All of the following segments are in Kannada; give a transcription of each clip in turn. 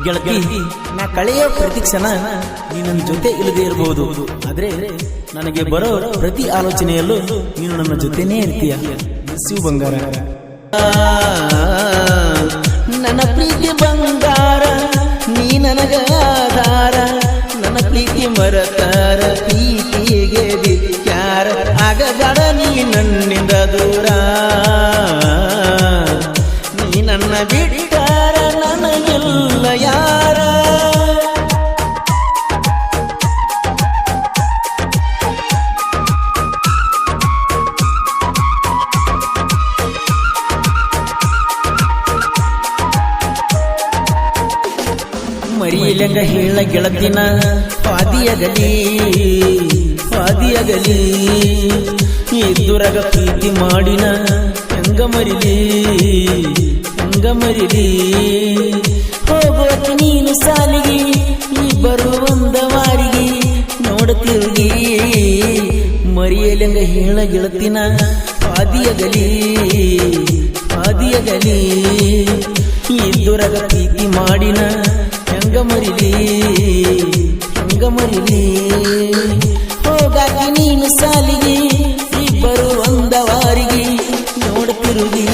ಗೆಳತಿ, ನಾ ಕಳೆಯೋ ಪ್ರತಿ ಕ್ಷಣ ನೀನು ನನ್ನ ಜೊತೆ ಇಲ್ಲದೆ ಇರಬಹುದು, ಆದ್ರೆ ನನಗೆ ಬರೋ ಪ್ರತಿ ಆಲೋಚನೆಯಲ್ಲೂ ನೀನು ನನ್ನ ಜೊತೆನೇ ಇರ್ತೀಯ. ಶಿವ ಬಂಗಾರ, ನನ್ನ ಪ್ರೀತಿ ಬಂಗಾರ, ನೀ ನನಗ ಆಧಾರ, ನನ್ನ ಪ್ರೀತಿ ಮರತಾರ, ಪ್ರೀತಿಗೆ ಧಿಕ್ಕಾರ, ಆಗಬೇಡ ನೀ ನನ್ನಿಂದ ದೂರ, ನೀ ನನ್ನ ಬಿಟ್ಟಾರ ನನಗೆಲ್ಲ ಯಾರ. ಮರಿಯಲಂಗ ಹೇಳ ಗೆಳತಿನ ಪಾದಿಯಗಲಿ ಪಾದಿಯಗಲಿ, ಎದುರಗ ಪ್ರೀತಿ ಮಾಡಿನ ಹೆಂಗ ಮರಿಲಿ ಹೆಂಗ ಮರಿಲಿ. ಹೋಗೋಕೆ ನೀನು ಸಾಲಿಗೆ, ಇಬ್ಬರು ಒಂದ ವಾರಿಗೆ ನೋಡುತ್ತಿರುಗಿ. ಮರಿಯಲಂಗ ಹೇಳ ಗೆಳತಿನ ಪಾದಿಯಗಲಿ ಪಾದಿಯಗಲಿ, ಎದುರಗ ಪ್ರೀತಿ ಮಾಡಿನ ಹೆಂಗ ಮರಿಲಿ ಹೆಂಗ ಮರಿಲಿ. ಹೋಗಾಕಿ ನೀನು ಸಾಲಿಗೆ, ಇಬ್ಬರು ಒಂದ ವಾರಿಗೆ ನೋಡುತ್ತಿರುಗಿ.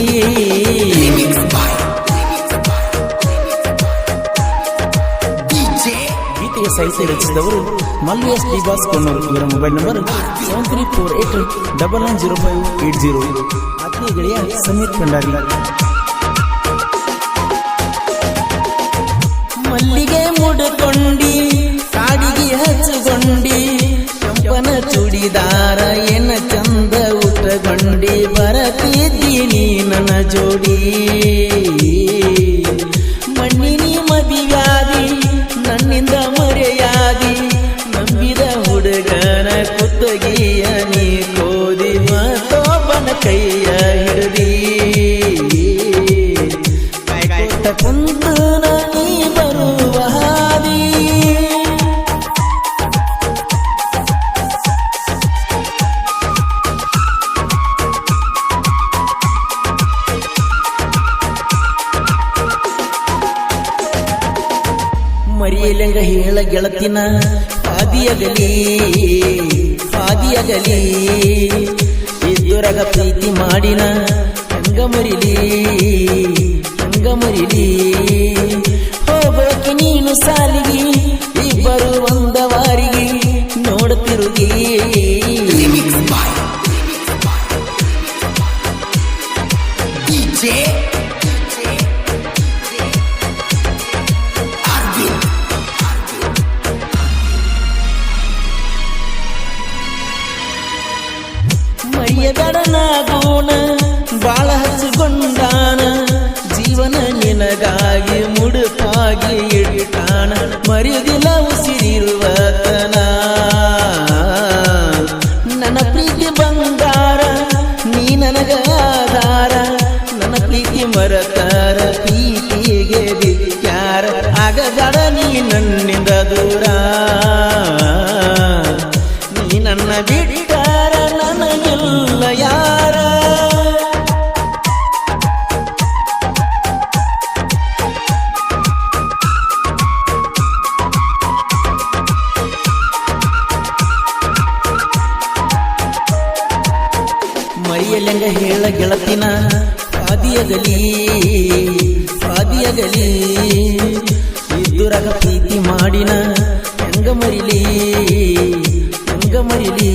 ಗೀತೆಯ ಸಾಹಿತ್ಯ ರಚಿಸಿದವರು ಮಲ್ಲು ಎಸ್ ಡಿ ಬಾಸ್ ಕೊಣ್ಣೂರು. ಇವರ ಮೊಬೈಲ್ ನಂಬರ್ 7348990580. ಆತ್ಮೀಯ ಗೆಳೆಯ ಸಮೀರ್ ಭಂಡಾರಿ. ಮಲ್ಲಿಗೆ ಮುಡ್ಕೊಂಡಿ, ಕಾಡಿಗೆ ಹಚ್ಚಗೊಂಡಿ, ಕೆಂಪನ ಚೂಡಿದಾರ ಏನ ಚಂದ ಉಟ್ಟಗೊಂಡಿ, ಬರತಿದ್ದೀನಿ ನನ್ನ ಜೋಡಿ. ಮಣ್ಣಿನಿ ಮದಿವ್ಯಾದಿ ನನ್ನಿಂದ ಮರೆಯಾದಿ, ನಂಬಿದ ಹುಡುಗನ ಕುತ್ತಗಿಯ ನೀ ಕೋದಿ, ಮತ್ತೊಬ್ಬನ ಕೈಯ ಹಿಡಿದಿ ಕಾಯ್ಕೊಟ್ಟ ಕುಂತು ನೀ ಬರುವ ಹಾದಿ. ಮರಿಯಲಂಗ ಹೇಳ ಗೆಳತಿನ ಪಾದಿಯಗಲಿ ಪಾದಿಯಗಲಿ, ಎದುರಗ ಪ್ರೀತಿ ಮಾಡಿನ ಹೆಂಗ ಮರಿಲಿ ಹೆಂಗ ಮರಿಲಿ. ಹೋಗೋಕೆ ನೀನು ಸಾಲಿಗೆ, ಇಬ್ಬರು ಒಂದ ವಾರಿಗೆ ನೋಡುತ್ತಿರುಗಿ. ಮರಿಯದಡನಾಗೋಣ ಬಾಳ ಹಚ್ಚಿಕೊಂಡಾನ, ಜೀವನ ನಿನಗಾಗಿ ಮುಡುಪಾಗಿ ಇಟ್ಟಾನ, ಮರೆಯುವುದಿಲ್ಲ ಉಸಿರಿರುವತನ. ನನ್ನ ಪ್ರೀತಿ ಬಂಗಾರ, ನೀ ನನಗ ಆಧಾರ, ನನ್ನ ಪ್ರೀತಿ ಮರತಾರ, ಪ್ರೀತಿಗೆ ಧಿಕ್ಕಾರ, ಆಗಬೇಡ ನೀ ನನ್ನಿಂದ ದೂರ, ನೀ ನನ್ನ ಬಿಟ್ಟಾರ ನನಗೆಲ್ಲ ಯಾರ. ಮರಿಯಲಂಗ ಹೇಳ ಗೆಳತಿನ ಪಾದಿಯಗಲಿ ಪಾದಿಯಗಲಿ, ಇದ್ದುರಗ ಪ್ರೀತಿ ಮಾಡಿನ ಹೆಂಗ ಮರಿಲಿ ಹೆಂಗ ಮರಿಲಿ.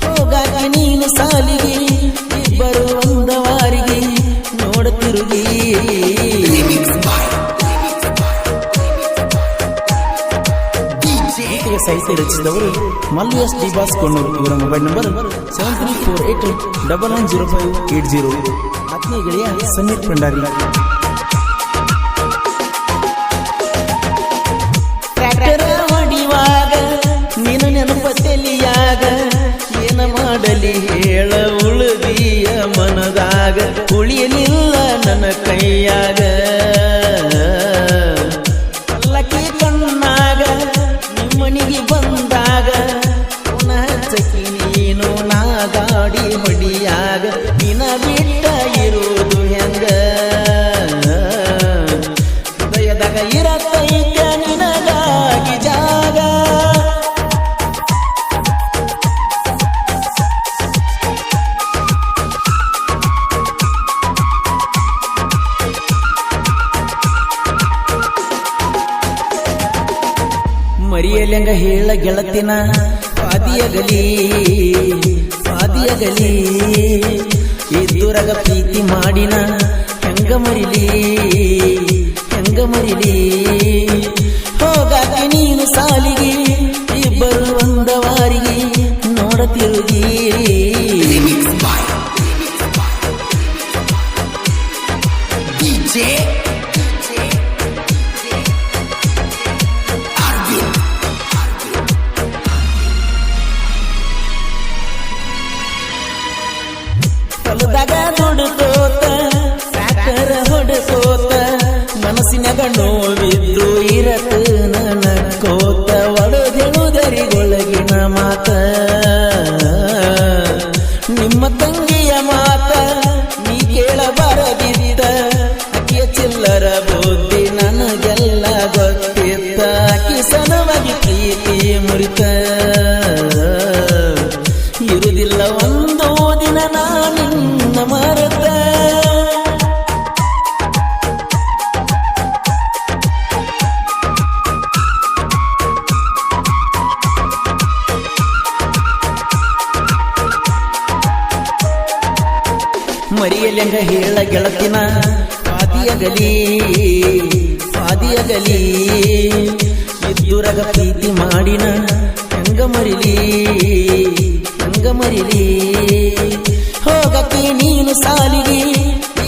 ಹೋಗಾಕಿ ನೀನು ಸಾಲಿಗೆ, ಇಬ್ಬರು ಒಂದ ವಾರಿಗೆ ನೋಡುತ್ತಿರುಗಿ. ಗೀತೆಯ ಸಾಹಿತ್ಯ ರಚಿಸಿದವರು ಮಲ್ಲು ಎಸ್ ಡಿ ಬಾಸ್ ಕೊಣ್ಣೂರು. ಇವರ ಮೊಬೈಲ್ ನಂಬರ್ 7348990580. ಆತ್ಮೀಯ ಗೆಳೆಯ ಸಮೀರ್ ಭಂಡಾರಿ. ಟ್ರ್ಯಾಕ್ಟರ್ ಹೊಡಿವಾಗ ನೀನು ನೆನಪ ತಲಿಯಾಗ, ಏನ ಮಾಡಲಿ ಹೇಳ ಉಳಿದಿಯ ಮನದಾಗ, ಉಳಿಯಲಿಲ್ಲ ನನ್ನ ಕೈಯಾಗ. ಪಲ್ಲಕ್ಕಿ ಕಣ್ಣಾಗ ನಿಮ್ಮನಿಗೆ ಬಂದಾಗ, ಪುನಃ ಚಕಿ ನೀನು ನಾ ಗಾಡಿ ಹೊಡಿಯಾಗ, ನಿನ ಬಿಟ್ಟ ಇರುವುದು ಹೆಂಗ ಜಗದಾಗ ಇರತೈತೆ ನಿನಗಾಗಿ ಜಾಗ. ಮರಿಯಲೆಂಗ ಹೇಳ ಗೆಳತಿನ ಪಾದಿಯಗಲಿ ಪಾದಿಯಗಲಿ ಇದ್ದುರಗ ಪ್ರೀತಿ ಮಾಡಿನ ಹೆಂಗ ಮರಿಲಿ ಹೆಂಗ ಮರಿಲಿ. ಹೋಗಾಕಿ ನೀನು ಸಾಲಿಗೆ ಇಬ್ಬರು ಒಂದವಾರಿಗೆ ನೋಡತಿರುಗಿ. ಹೊಲದಾಗ ದುಡ್ಕೋತ ಸಾಕರ ಹೊಡ್ಕೋತ ಮನಸ್ಸಿನಾಗ ನೋವಿದ್ರು ಇರತ ನಕ್ಕೋತ ಒಳಗೆಳುದರಿಗೊಳಗಿನ ಮಾತ ನಿಮ್ಮ ತಂಗಿಯ ಮಾತ ನೀ ಕೇಳಬಾರದಿದ್ದ. ಅಕ್ಕಿಯ ಚಿಲ್ಲರ ಬುದ್ಧಿ ನನಗೆಲ್ಲ ಗೊತ್ತಿತ್ತ. ಅಕ್ಕಿ ಸಲವಾಗಿ ಪ್ರೀತಿ ಮುರಿತ ಇರುವುದಿಲ್ಲ ಒಂದೋ ದಿನ ನಾನಿನ್ನ ಮರೆತ. ಮರಿಯಲೆಂಗ ಹೇಳ ಗೆಳತಿನ ಪಾದಿಯಗಲಿ ಪಾದಿಯಗಲಿ ಇದ್ದುರಗ ಪ್ರೀತಿ ಮಾಡಿನ ಹೆಂಗ ಮರಿಲಿ ಹೆಂಗ ಮರಿಲಿ. ಹೋಗಕ್ಕೆ ನೀನು ಸಾಲಿಗೆ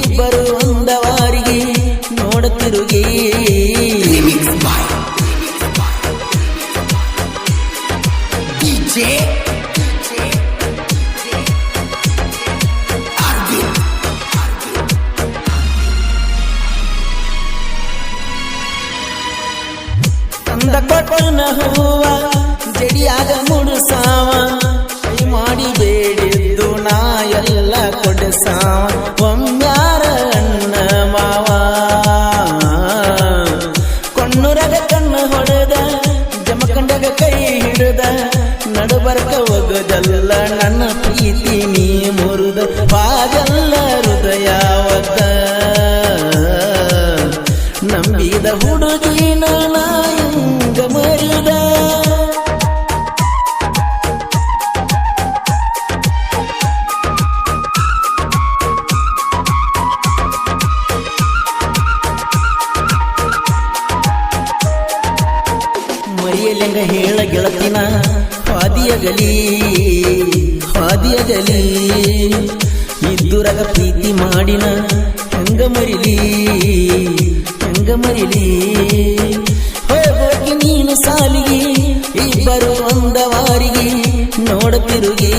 ಇಬ್ಬರು ಒಂದವಾರಿಗೆ ನೋಡುತ್ತಿರುಗಿ. ತಂದ ಕೊಟ್ಟನ ಹೂವ ಜಡಿಯಾಗ ಮುಡುಸಾವ ಕೈ ಮಾಡಿ ಬೇಡಿದ್ದು ನಾ ಎಲ್ಲ ಕೊಡಸಾವ. ಒಮ್ಮ್ಯಾರ ಅಣ್ಣ ಮಾವ ಕೊಣ್ಣುರಗ ಕಣ್ಣು ಹೊಡೆದ ಜಮಖಂಡಗ ಕೈ ಹಿಡಿದ. ನಡುಬರ್ಕ ಒಗದಲ್ಲ ನನ್ನ ಪ್ರೀತಿ ನೀ ಮುರಿದ. ಬಾಗಲ್ಲ ಹೃದಯ ಒದ್ದ ನಂಬಿದ ಹುಡುಗಿನ ನಾಯಂಗ ಮರಿದ. ಮರಿಯಲೆಂಗ ಹೇಳ ಗೆಳತಿನ ಪಾದಿಯಗಲಿ ಪಾದಿಯಗಲಿ ಇದ್ದುರಗ ಪ್ರೀತಿ ಮಾಡಿನ ಹೆಂಗ ಮರಿಲಿ ಹೆಂಗ ಮರಿಲಿ. ಹೋಗೋಕೆ ನೀನು ಸಾಲಿಗೆ ಇಬ್ಬರು ಒಂದವಾರಿಗೆ ನೋಡುತ್ತಿರುಗಿ.